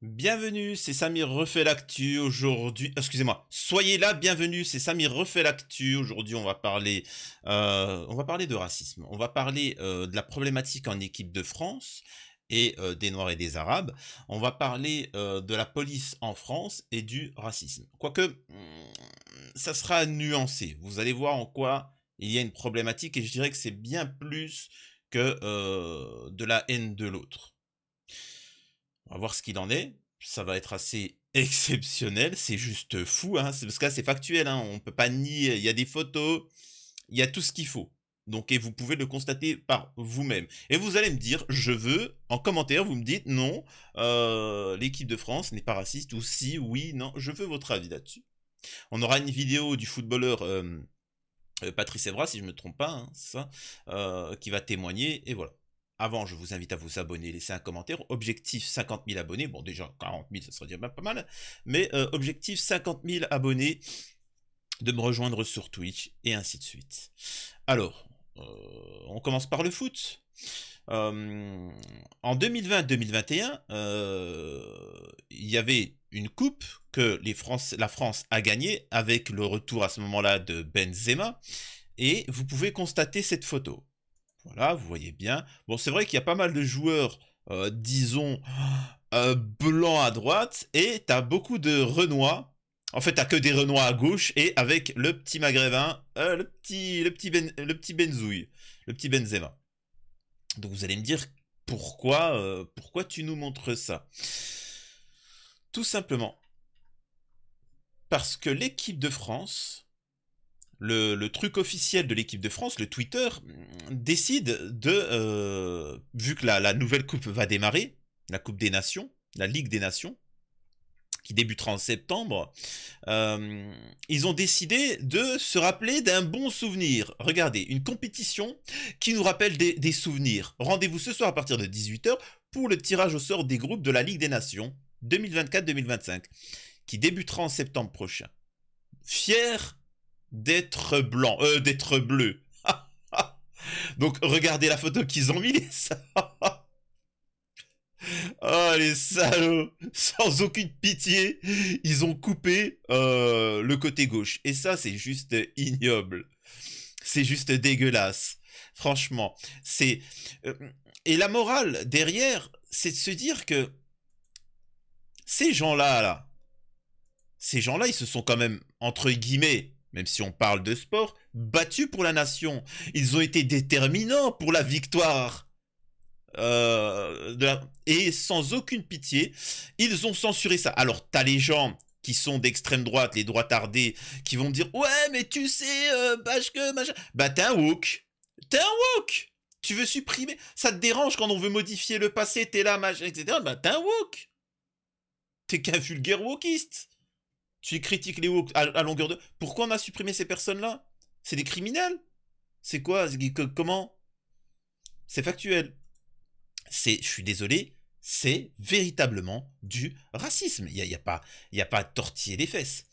Bienvenue, c'est Samir refait l'actu aujourd'hui. Excusez-moi, soyez là, bienvenue, c'est Samir refait l'actu. Aujourd'hui, on va parler de racisme. On va parler de la problématique en équipe de France et des Noirs et des Arabes. On va parler de la police en France et du racisme. Quoique, ça sera nuancé. Vous allez voir en quoi il y a une problématique et je dirais que c'est bien plus que de la haine de l'autre. On va voir ce qu'il en est. Ça va être assez exceptionnel. C'est juste fou, hein. C'est parce que là, c'est factuel, hein. On peut pas nier. Il y a des photos, il y a tout ce qu'il faut. Donc, et vous pouvez le constater par vous-même. Et vous allez me dire, je veux, en commentaire, vous me dites non, l'équipe de France n'est pas raciste, ou si, oui, non. Je veux votre avis là-dessus. On aura une vidéo du footballeur Patrice Evra, si je ne me trompe pas, hein, c'est ça, qui va témoigner, et voilà. Avant, je vous invite à vous abonner, laisser un commentaire. Objectif 50 000 abonnés. Bon, déjà 40 000, ça serait déjà pas mal. Mais objectif 50 000 abonnés, de me rejoindre sur Twitch, et ainsi de suite. Alors, on commence par le foot. En 2020-2021, il y avait une coupe que la France a gagnée avec le retour à ce moment-là de Benzema. Et vous pouvez constater cette photo. Voilà, vous voyez bien. Bon, c'est vrai qu'il y a pas mal de joueurs, disons, blancs à droite, et t'as beaucoup de Renois. En fait, t'as que des Renois à gauche, et avec le petit Maghrébin, le petit Benzouille, le petit Benzema. Donc vous allez me dire, pourquoi tu nous montres ça? Tout simplement, parce que l'équipe de France... Le truc officiel de l'équipe de France, le Twitter, décide de, vu que la nouvelle coupe va démarrer, la Coupe des Nations, la Ligue des Nations, qui débutera en septembre, ils ont décidé de se rappeler d'un bon souvenir. Regardez, une compétition qui nous rappelle des souvenirs. Rendez-vous ce soir à partir de 18 h pour le tirage au sort des groupes de la Ligue des Nations 2024-2025, qui débutera en septembre prochain. Fier d'être blanc, d'être bleu. Donc regardez la photo qu'ils ont mis, les oh les salauds, sans aucune pitié, ils ont coupé le côté gauche. Et ça, c'est juste ignoble. C'est juste dégueulasse. Franchement, c'est... et la morale derrière, c'est de se dire que ces gens-là, ils se sont quand même, entre guillemets, même si on parle de sport, battus pour la nation. Ils ont été déterminants pour la victoire. Et sans aucune pitié, ils ont censuré ça. Alors, t'as les gens qui sont d'extrême droite, les droitardés, qui vont me dire « Ouais, mais tu sais, parce que machin... » Bah, t'es un woke. T'es un woke. Tu veux supprimer... Ça te dérange quand on veut modifier le passé, t'es là, machin, etc. Bah, t'es un woke. T'es qu'un vulgaire wokiste. Tu critiques les woke à longueur de... Pourquoi on a supprimé ces personnes-là? C'est des criminels? C'est quoi? Comment? C'est factuel. Je suis désolé, c'est véritablement du racisme. Il y a pas à tortiller les fesses.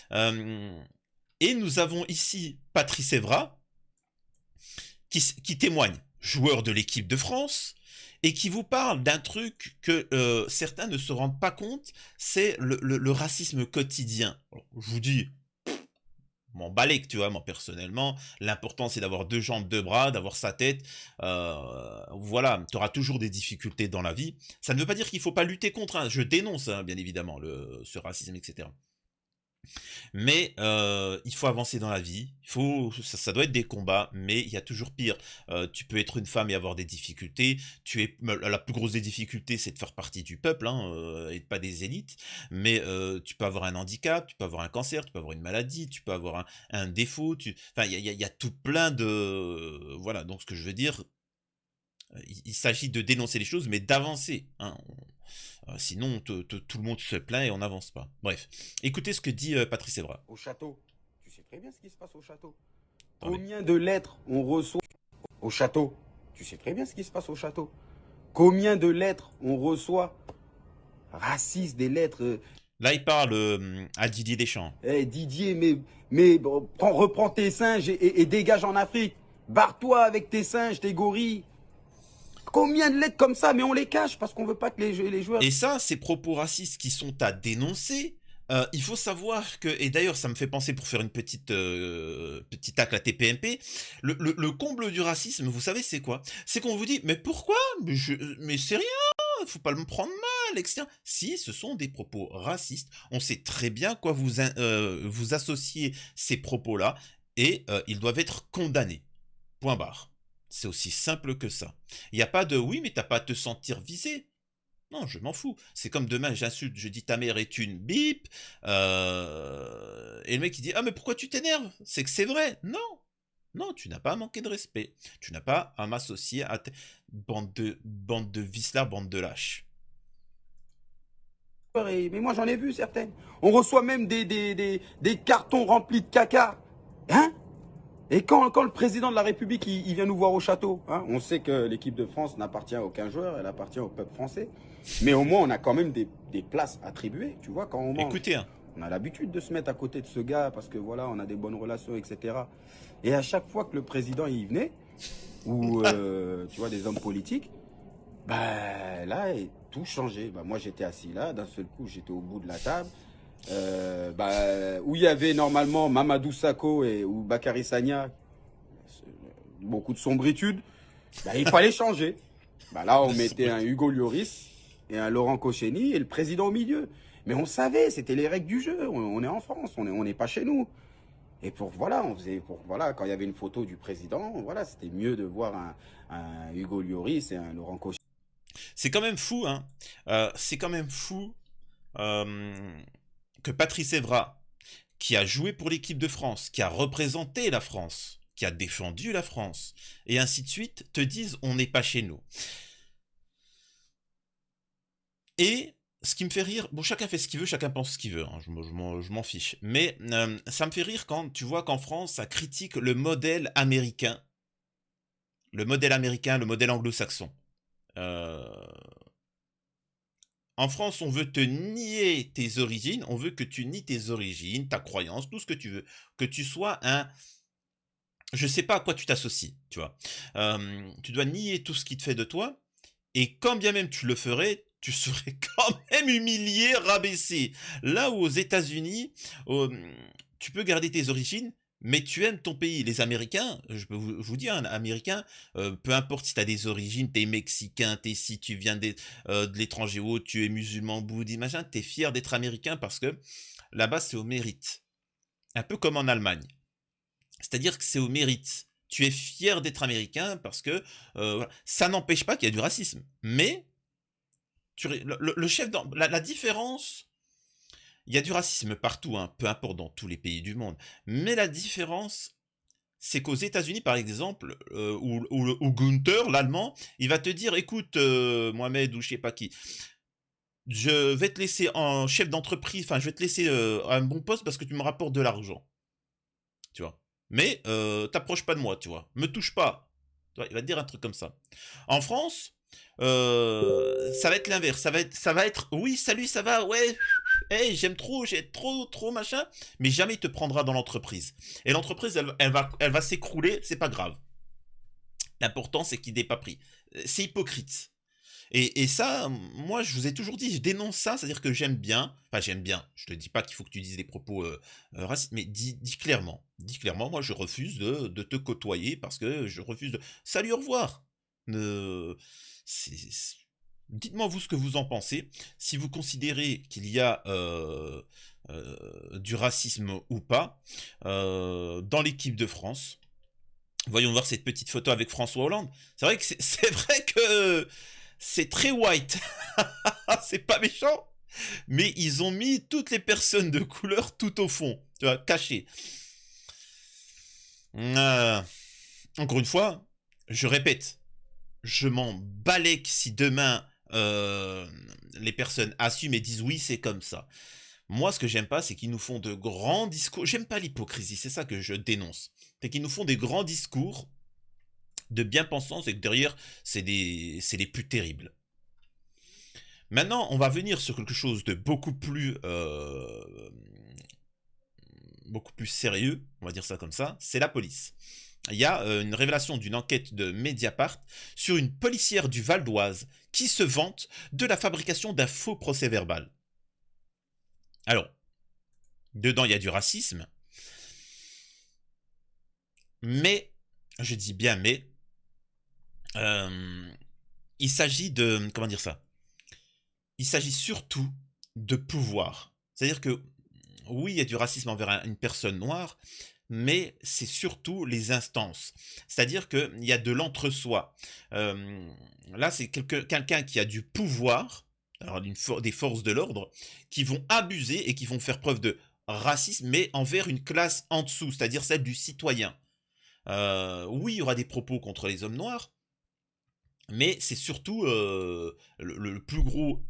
Et nous avons ici Patrice Evra, qui témoigne, joueur de l'équipe de France, et qui vous parle d'un truc que certains ne se rendent pas compte, c'est le racisme quotidien. Alors, je vous dis, m'en balèque, tu vois, moi personnellement, l'important c'est d'avoir deux jambes, deux bras, d'avoir sa tête, voilà, tu auras toujours des difficultés dans la vie. Ça ne veut pas dire qu'il ne faut pas lutter contre, hein. Je dénonce, hein, bien évidemment, ce racisme, etc. Mais il faut avancer dans la vie, ça doit être des combats, mais il y a toujours pire. Tu peux être une femme et avoir des difficultés, la plus grosse des difficultés c'est de faire partie du peuple, hein, et pas des élites, mais tu peux avoir un handicap, tu peux avoir un cancer, tu peux avoir une maladie, tu peux avoir un défaut, enfin il y a tout plein de... Voilà, donc ce que je veux dire, il s'agit de dénoncer les choses, mais d'avancer, hein. Sinon, tout le monde se plaint et on n'avance pas. Bref, écoutez ce que dit Patrice Evra. Au château, tu sais très bien ce qui se passe au château. Attendez. Combien de lettres on reçoit au château? Tu sais très bien ce qui se passe au château. Combien de lettres on reçoit? Racistes, des lettres. Là, il parle à Didier Deschamps. Hey, Didier, mais bon, reprends tes singes et dégage en Afrique. Barre-toi avec tes singes, tes gorilles. Combien de lettres comme ça, mais on les cache parce qu'on veut pas que les joueurs... Et ça, ces propos racistes qui sont à dénoncer, il faut savoir que, et d'ailleurs ça me fait penser pour faire une petite tacle à TPMP, le comble du racisme, vous savez c'est quoi? C'est qu'on vous dit, mais pourquoi? Mais c'est rien, faut pas me prendre mal, etc. Si, ce sont des propos racistes, on sait très bien quoi vous associez ces propos-là, et ils doivent être condamnés. Point barre. C'est aussi simple que ça. Il n'y a pas de oui, mais t'as pas à te sentir visé. Non, je m'en fous. C'est comme demain, j'insulte, je dis ta mère est une bip. Et le mec il dit ah mais pourquoi tu t'énerves? C'est que c'est vrai. Non, non, tu n'as pas à manquer de respect. Tu n'as pas à m'associer à bande de vicelards, bande de lâches. Mais moi j'en ai vu certaines. On reçoit même des cartons remplis de caca. Hein? Et quand le président de la République il vient nous voir au château, hein, on sait que l'équipe de France n'appartient à aucun joueur, elle appartient au peuple français. Mais au moins on a quand même des places attribuées, tu vois, quand on mange. Écoutez, hein. On a l'habitude de se mettre à côté de ce gars parce que voilà, on a des bonnes relations, etc. Et à chaque fois que le président y venait, ou tu vois, des hommes politiques, bah là, tout changeait. Bah, moi j'étais assis là, d'un seul coup j'étais au bout de la table. Où il y avait normalement Mamadou Sakho ou Bakary Sagna, beaucoup de sombritude, bah, il fallait changer. Bah, là, on mettait un Hugo Lloris et un Laurent Koscielny et le président au milieu. Mais on savait, c'était les règles du jeu. On est en France, on n'est pas chez nous. Et voilà, quand il y avait une photo du président, voilà, c'était mieux de voir un Hugo Lloris et un Laurent Koscielny. C'est quand même fou, hein. C'est quand même fou. Que Patrice Evra, qui a joué pour l'équipe de France, qui a représenté la France, qui a défendu la France, et ainsi de suite, te disent on n'est pas chez nous. Et ce qui me fait rire, bon chacun fait ce qu'il veut, chacun pense ce qu'il veut, hein, je m'en fiche, mais ça me fait rire quand tu vois qu'en France, ça critique le modèle américain, le modèle anglo-saxon. En France, on veut te nier tes origines, on veut que tu nies tes origines, ta croyance, tout ce que tu veux. Que tu sois un... Je sais pas à quoi tu t'associes, tu vois. Tu dois nier tout ce qui te fait de toi, et quand bien même tu le ferais, tu serais quand même humilié, rabaissé. Là où aux États-Unis, tu peux garder tes origines, mais tu aimes ton pays. Les Américains, je peux vous dire, un Américain, peu importe si tu as des origines, t'es Mexicain, si tu viens de l'étranger ou autre, tu es musulman, bouddhiste, machin, t'es fier d'être Américain parce que là-bas, c'est au mérite. Un peu comme en Allemagne. C'est-à-dire que c'est au mérite. Tu es fier d'être Américain parce que voilà. Ça n'empêche pas qu'il y a du racisme. Mais le chef la différence... Il y a du racisme partout, hein, peu importe dans tous les pays du monde. Mais la différence, c'est qu'aux États-Unis, par exemple, où Gunther, l'Allemand, il va te dire, écoute, Mohamed ou je sais pas qui, je vais te laisser en chef d'entreprise, enfin, je vais te laisser à un bon poste parce que tu me rapportes de l'argent. Tu vois. Mais t'approches pas de moi, tu vois. Me touche pas. Tu vois, il va te dire un truc comme ça. En France, ça va être l'inverse. Ça va être, oui, salut, ça va, ouais. Hey, j'aime trop, j'ai trop machin, mais jamais il te prendra dans l'entreprise. Et l'entreprise, elle va s'écrouler, c'est pas grave. L'important, c'est qu'il n'ait pas pris. C'est hypocrite. Et ça, moi, je vous ai toujours dit, je dénonce ça, c'est-à-dire que j'aime bien, enfin j'aime bien, je te dis pas qu'il faut que tu dises des propos racistes, mais dis clairement, moi je refuse de te côtoyer parce que je refuse de... Salut, au revoir. Ne... Dites-moi vous ce que vous en pensez, si vous considérez qu'il y a du racisme ou pas dans l'équipe de France. Voyons voir cette petite photo avec François Hollande. C'est vrai que c'est vrai que c'est très white. C'est pas méchant. Mais ils ont mis toutes les personnes de couleur tout au fond, tu vois, cachées. Encore une fois, je répète, je m'en balèque si demain les personnes assument et disent oui, c'est comme ça. Moi, ce que j'aime pas, c'est qu'ils nous font de grands discours. J'aime pas l'hypocrisie, c'est ça que je dénonce. C'est qu'ils nous font des grands discours de bien-pensance et que derrière, c'est les plus terribles. Maintenant, on va venir sur quelque chose de beaucoup plus sérieux, on va dire ça comme ça, c'est la police. il y a une révélation d'une enquête de Mediapart sur une policière du Val d'Oise qui se vante de la fabrication d'un faux procès-verbal. Alors, dedans, il y a du racisme, mais, je dis bien mais, il s'agit de, comment dire ça? Il s'agit surtout de pouvoir. C'est-à-dire que, oui, il y a du racisme envers une personne noire, mais c'est surtout les instances. C'est-à-dire qu'il y a de l'entre-soi. Euh, Là, c'est quelqu'un qui a du pouvoir, alors des forces de l'ordre, qui vont abuser et qui vont faire preuve de racisme, mais envers une classe en dessous, c'est-à-dire celle du citoyen. Oui, il y aura des propos contre les hommes noirs, mais c'est surtout le plus gros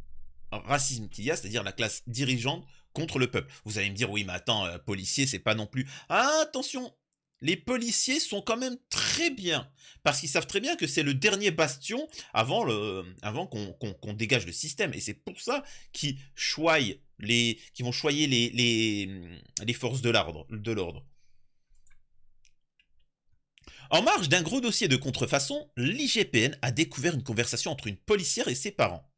racisme qu'il y a, c'est-à-dire la classe dirigeante contre le peuple. Vous allez me dire, oui, mais attends, policier, c'est pas non plus. Ah, attention, les policiers sont quand même très bien, parce qu'ils savent très bien que c'est le dernier bastion avant qu'on dégage le système. Et c'est pour ça qu'ils vont choyer les forces de l'ordre. En marge d'un gros dossier de contrefaçon, l'IGPN a découvert une conversation entre une policière et ses parents.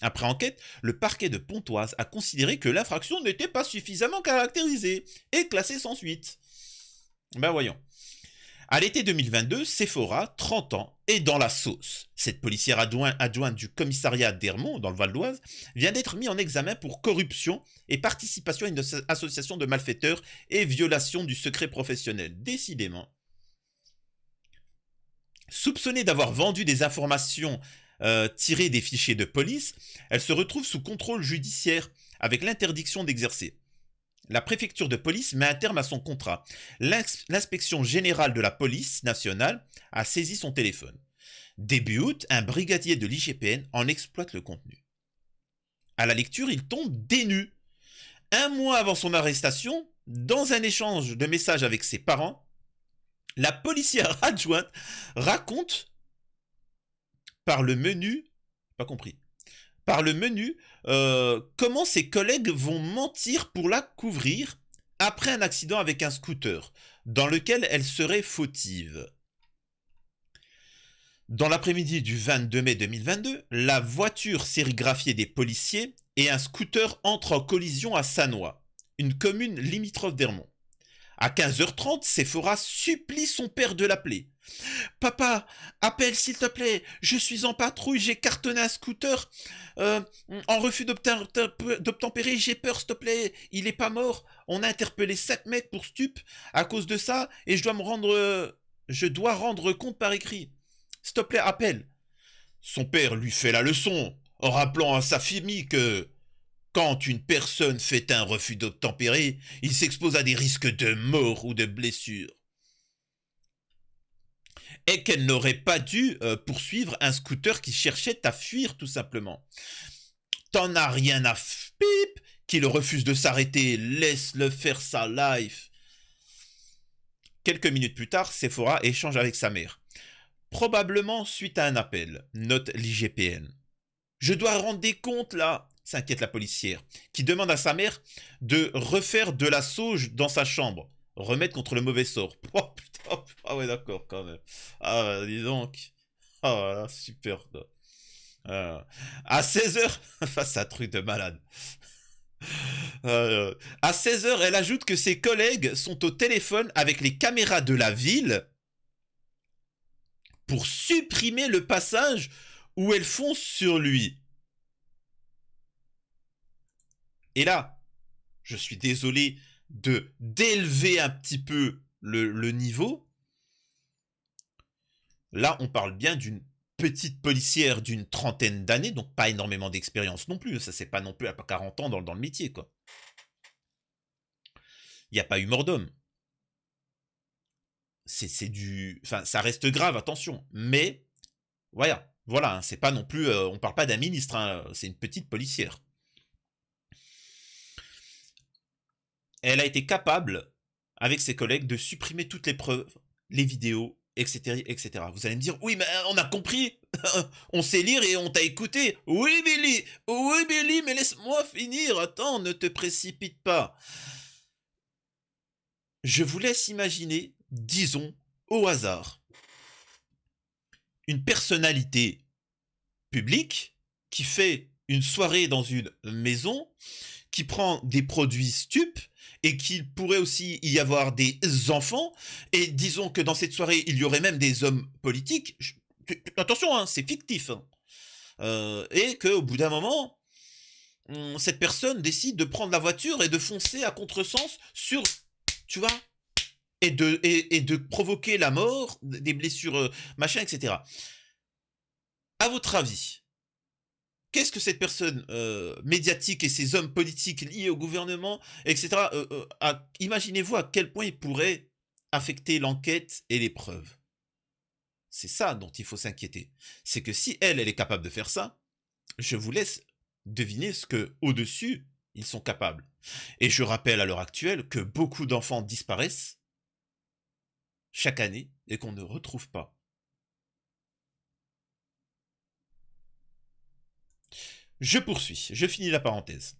Après enquête, le parquet de Pontoise a considéré que l'infraction n'était pas suffisamment caractérisée et classée sans suite. Ben voyons. À l'été 2022, Sephora, 30 ans, est dans la sauce. Cette policière adjointe du commissariat d'Hermont, dans le Val d'Oise, vient d'être mise en examen pour corruption et participation à une association de malfaiteurs et violation du secret professionnel. Décidément. Soupçonnée d'avoir vendu des informations tirées des fichiers de police, elle se retrouve sous contrôle judiciaire avec l'interdiction d'exercer. La préfecture de police met un terme à son contrat. L'inspection générale de la police nationale a saisi son téléphone. Début août, un brigadier de l'IGPN en exploite le contenu. À la lecture, il tombe des nues. Un mois avant son arrestation, dans un échange de messages avec ses parents, la policière adjointe raconte par le menu, pas compris, par le menu, comment ses collègues vont mentir pour la couvrir après un accident avec un scooter, dans lequel elle serait fautive. Dans l'après-midi du 22 mai 2022, la voiture sérigraphiée des policiers et un scooter entrent en collision à Sannois, une commune limitrophe d'Hermont. À 15h30, Sephora supplie son père de l'appeler. Papa, appelle s'il te plaît, je suis en patrouille, j'ai cartonné un scooter. En refus d'obtempérer, j'ai peur, s'il te plaît, il est pas mort. On a interpellé 7 mecs pour stup à cause de ça et je dois rendre compte par écrit. S'il te plaît, appelle. Son père lui fait la leçon en rappelant à sa famille que quand une personne fait un refus d'obtempérer, il s'expose à des risques de mort ou de blessure. Et qu'elle n'aurait pas dû poursuivre un scooter qui cherchait à fuir tout simplement. T'en as rien à pip qu'il refuse de s'arrêter, laisse-le faire sa life. Quelques minutes plus tard, Sephora échange avec sa mère. Probablement suite à un appel, note l'IGPN. Je dois rendre des comptes là, s'inquiète la policière, qui demande à sa mère de refaire de la sauge dans sa chambre. Remède contre le mauvais sort. Oh putain, ah ouais d'accord quand même. Ah dis donc. Ah voilà, super. À 16h, c'est un truc de malade. À 16h, elle ajoute que ses collègues sont au téléphone avec les caméras de la ville pour supprimer le passage où elles foncent sur lui. Et là, je suis désolé d'élever un petit peu le niveau. Là, on parle bien d'une petite policière d'une trentaine d'années, donc pas énormément d'expérience non plus. Ça, c'est pas non plus à 40 ans dans le métier, quoi. Il n'y a pas eu mort d'homme. C'est du... Enfin, ça reste grave, attention. Mais, voilà, hein, c'est pas non plus... on parle pas d'un ministre, hein, c'est une petite policière. Elle a été capable, avec ses collègues, de supprimer toutes les preuves, les vidéos, etc., etc. Vous allez me dire, oui, mais on a compris, on sait lire et on t'a écouté. Oui, Billy, mais laisse-moi finir, attends, ne te précipite pas. Je vous laisse imaginer, disons, au hasard une personnalité publique qui fait une soirée dans une maison, qui prend des produits stupes et qu'il pourrait aussi y avoir des enfants, et disons que dans cette soirée, il y aurait même des hommes politiques. Attention, hein, c'est fictif. Hein. Et qu'au bout d'un moment, cette personne décide de prendre la voiture et de foncer à contresens sur, tu vois, et de provoquer la mort, des blessures, machin, etc. À votre avis, qu'est-ce que cette personne médiatique et ces hommes politiques liés au gouvernement, etc., imaginez-vous à quel point ils pourraient affecter l'enquête et les preuves. C'est ça dont il faut s'inquiéter. C'est que si elle est capable de faire ça, je vous laisse deviner ce que, au-dessus, ils sont capables. Et je rappelle à l'heure actuelle que beaucoup d'enfants disparaissent chaque année et qu'on ne retrouve pas. Je poursuis, je finis la parenthèse.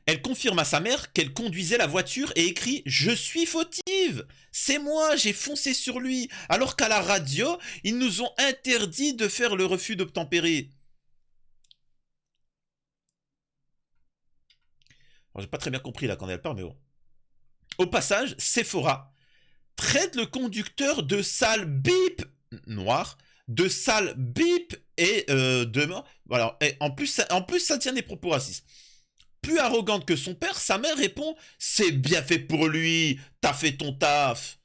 Elle confirme à sa mère qu'elle conduisait la voiture et écrit « Je suis fautive, c'est moi, j'ai foncé sur lui, alors qu'à la radio, ils nous ont interdit de faire le refus d'obtempérer. » J'ai pas très bien compris là quand elle parle, mais bon. Au passage, Sephora traite le conducteur de sale bip noir, de sale bip et de mort. Alors, en plus, ça tient des propos racistes. Plus arrogante que son père, sa mère répond « C'est bien fait pour lui, t'as fait ton taf ».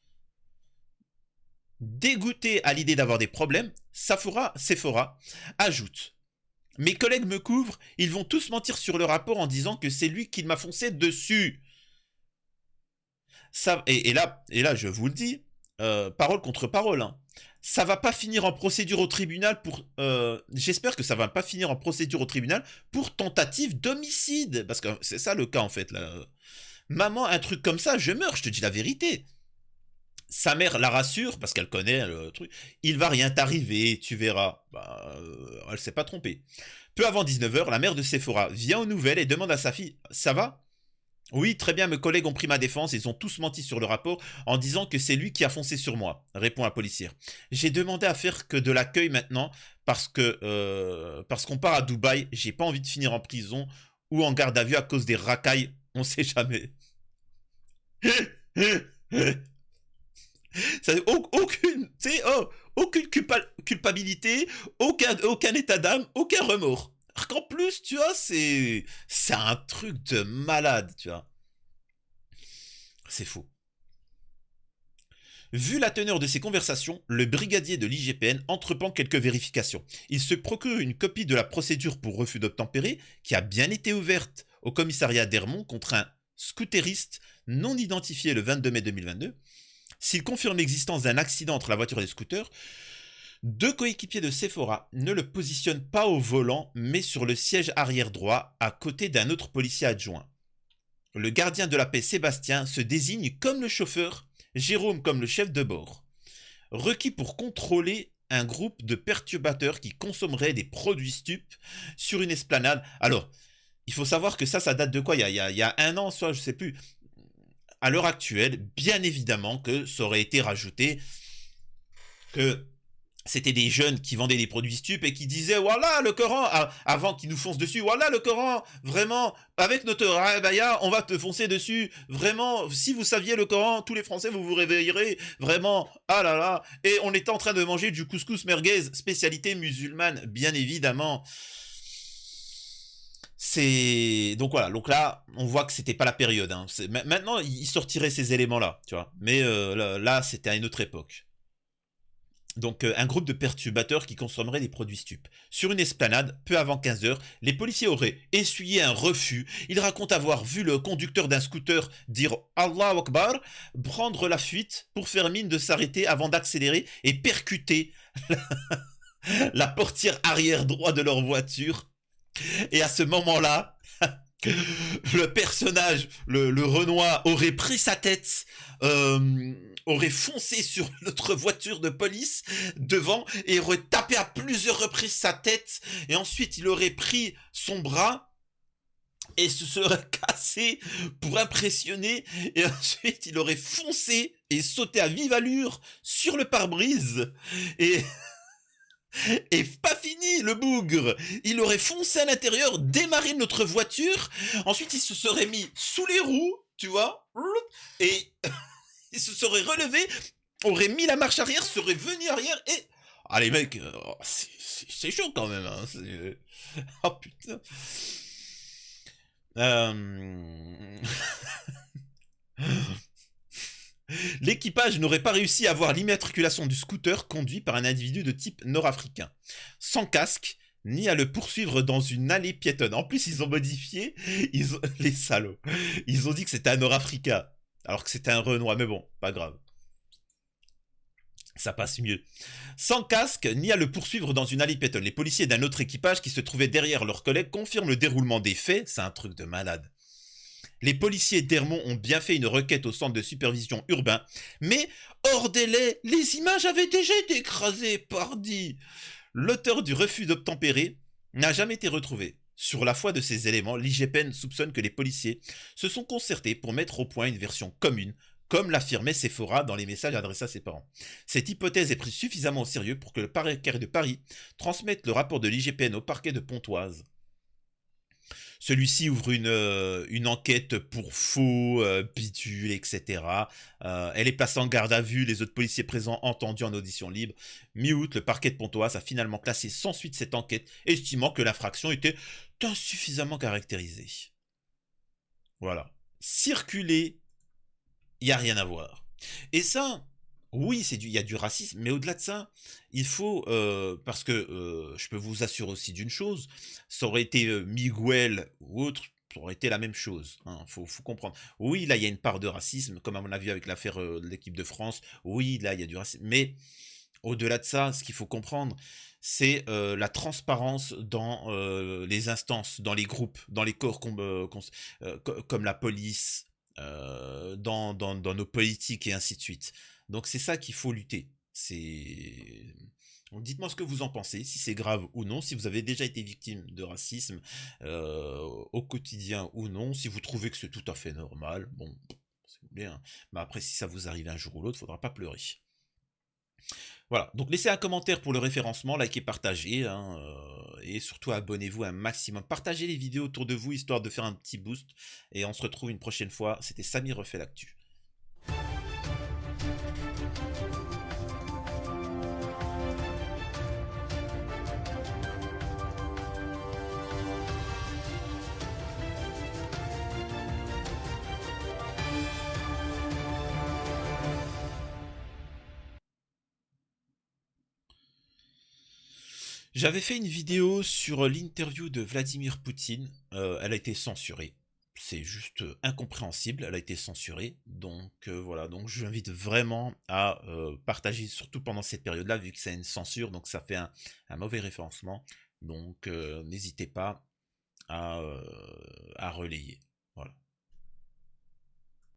Dégoûtée à l'idée d'avoir des problèmes, Sephora ajoute « Mes collègues me couvrent, ils vont tous mentir sur le rapport en disant que c'est lui qui m'a foncé dessus. » Ça, et là, je vous le dis, parole contre parole, hein. Ça va pas finir en procédure au tribunal pour... J'espère que ça va pas finir en procédure au tribunal pour tentative d'homicide. Parce que c'est ça le cas en fait. Là. Maman, un truc comme ça, je meurs, je te dis la vérité. Sa mère la rassure, parce qu'elle connaît le truc. Il va rien t'arriver, tu verras. Bah, elle s'est pas trompée. Peu avant 19h, la mère de Sephora vient aux nouvelles et demande à sa fille « Ça va ?» Oui, très bien, mes collègues ont pris ma défense, ils ont tous menti sur le rapport en disant que c'est lui qui a foncé sur moi, répond la policière. J'ai demandé à faire que de l'accueil maintenant parce qu'on part à Dubaï, j'ai pas envie de finir en prison ou en garde à vue à cause des racailles, on sait jamais. Ça, aucune, aucune culpabilité, aucun état d'âme, aucun remords. Alors qu'en plus, tu vois, c'est un truc de malade, tu vois. C'est faux. Vu la teneur de ces conversations, le brigadier de l'IGPN entreprend quelques vérifications. Il se procure une copie de la procédure pour refus d'obtempérer qui a bien été ouverte au commissariat d'Hermont contre un scooteriste non identifié le 22 mai 2022. S'il confirme l'existence d'un accident entre la voiture et le scooter, deux coéquipiers de Sephora ne le positionnent pas au volant, mais sur le siège arrière droit, à côté d'un autre policier adjoint. Le gardien de la paix Sébastien se désigne comme le chauffeur, Jérôme comme le chef de bord. Requis pour contrôler un groupe de perturbateurs qui consommeraient des produits stupes sur une esplanade. Alors, il faut savoir que ça date de quoi ? Il y a un an, soit je sais plus. À l'heure actuelle, bien évidemment que ça aurait été rajouté que c'était des jeunes qui vendaient des produits stupes et qui disaient voilà le Coran, avant qu'ils nous foncent dessus, voilà le Coran, vraiment, avec notre rabaya, on va te foncer dessus, vraiment, si vous saviez le Coran, tous les Français vous vous réveillerez, vraiment, ah là là, et on était en train de manger du couscous merguez, spécialité musulmane, bien évidemment. Donc voilà, donc là on voit que c'était pas la période, hein. Maintenant il sortirait ces éléments là, tu vois, mais là c'était à une autre époque. Donc un groupe de perturbateurs qui consommeraient des produits stupes. Sur une esplanade, peu avant 15h, les policiers auraient essuyé un refus. Ils racontent avoir vu le conducteur d'un scooter dire Allahu Akbar, prendre la fuite pour faire mine de s'arrêter avant d'accélérer et percuter la portière arrière droit de leur voiture. Et à ce moment-là, le personnage, le Renoir, aurait pris sa tête, aurait foncé sur notre voiture de police devant et aurait tapé à plusieurs reprises sa tête. Et ensuite, il aurait pris son bras et se serait cassé pour impressionner. Et ensuite, il aurait foncé et sauté à vive allure sur le pare-brise. Et, et pas fini, le bougre. Il aurait foncé à l'intérieur, démarré notre voiture. Ensuite, il se serait mis sous les roues, tu vois. Et il se serait relevé, aurait mis la marche arrière, serait venu arrière et... Ah les mecs, c'est chaud quand même. Hein. Oh putain. L'équipage n'aurait pas réussi à voir l'immatriculation du scooter conduit par un individu de type nord-africain, sans casque, ni à le poursuivre dans une allée piétonne. En plus, ils ont modifié, les salauds. Ils ont dit que c'était un nord-africain, alors que c'était un Renoir, mais bon, pas grave. Ça passe mieux. Sans casque, ni à le poursuivre dans une allée piétonne. Les policiers d'un autre équipage qui se trouvait derrière leurs collègues confirment le déroulement des faits. C'est un truc de malade. Les policiers d'Hermont ont bien fait une requête au centre de supervision urbain, mais hors délai, les images avaient déjà été écrasées, pardi. L'auteur du refus d'obtempérer n'a jamais été retrouvé. Sur la foi de ces éléments, l'IGPN soupçonne que les policiers se sont concertés pour mettre au point une version commune, comme l'affirmait Sephora dans les messages adressés à ses parents. Cette hypothèse est prise suffisamment au sérieux pour que le parquet de Paris transmette le rapport de l'IGPN au parquet de Pontoise. Celui-ci ouvre une enquête pour faux, bidule, etc. Elle est placée en garde à vue, les autres policiers présents entendus en audition libre. Mi-août, le parquet de Pontoise a finalement classé sans suite cette enquête, estimant que l'infraction était insuffisamment caractérisée. Voilà. Circuler, il n'y a rien à voir. Et ça, oui, il y a du racisme, mais au-delà de ça, il faut, parce que je peux vous assurer aussi d'une chose, ça aurait été Miguel ou autre, ça aurait été la même chose. Hein, faut comprendre. Oui, là, il y a une part de racisme, comme à mon avis avec l'affaire de l'équipe de France. Oui, là, il y a du racisme. Mais au-delà de ça, ce qu'il faut comprendre, c'est la transparence dans les instances, dans les groupes, dans les corps comme la police, dans nos politiques et ainsi de suite. Donc c'est ça qu'il faut lutter. Dites-moi ce que vous en pensez, si c'est grave ou non, si vous avez déjà été victime de racisme au quotidien ou non, si vous trouvez que c'est tout à fait normal, bon, c'est bien. Mais après, si ça vous arrive un jour ou l'autre, faudra pas pleurer. Voilà, donc laissez un commentaire pour le référencement, likez, partagez, hein, et surtout abonnez-vous un maximum. Partagez les vidéos autour de vous, histoire de faire un petit boost, et on se retrouve une prochaine fois. C'était Samy refait l'actu. J'avais fait une vidéo sur l'interview de Vladimir Poutine, elle a été censurée. C'est juste incompréhensible, elle a été censurée. Donc voilà, donc je vous invite vraiment à partager, surtout pendant cette période-là, vu que c'est une censure, donc ça fait un mauvais référencement. Donc n'hésitez pas à relayer. Voilà.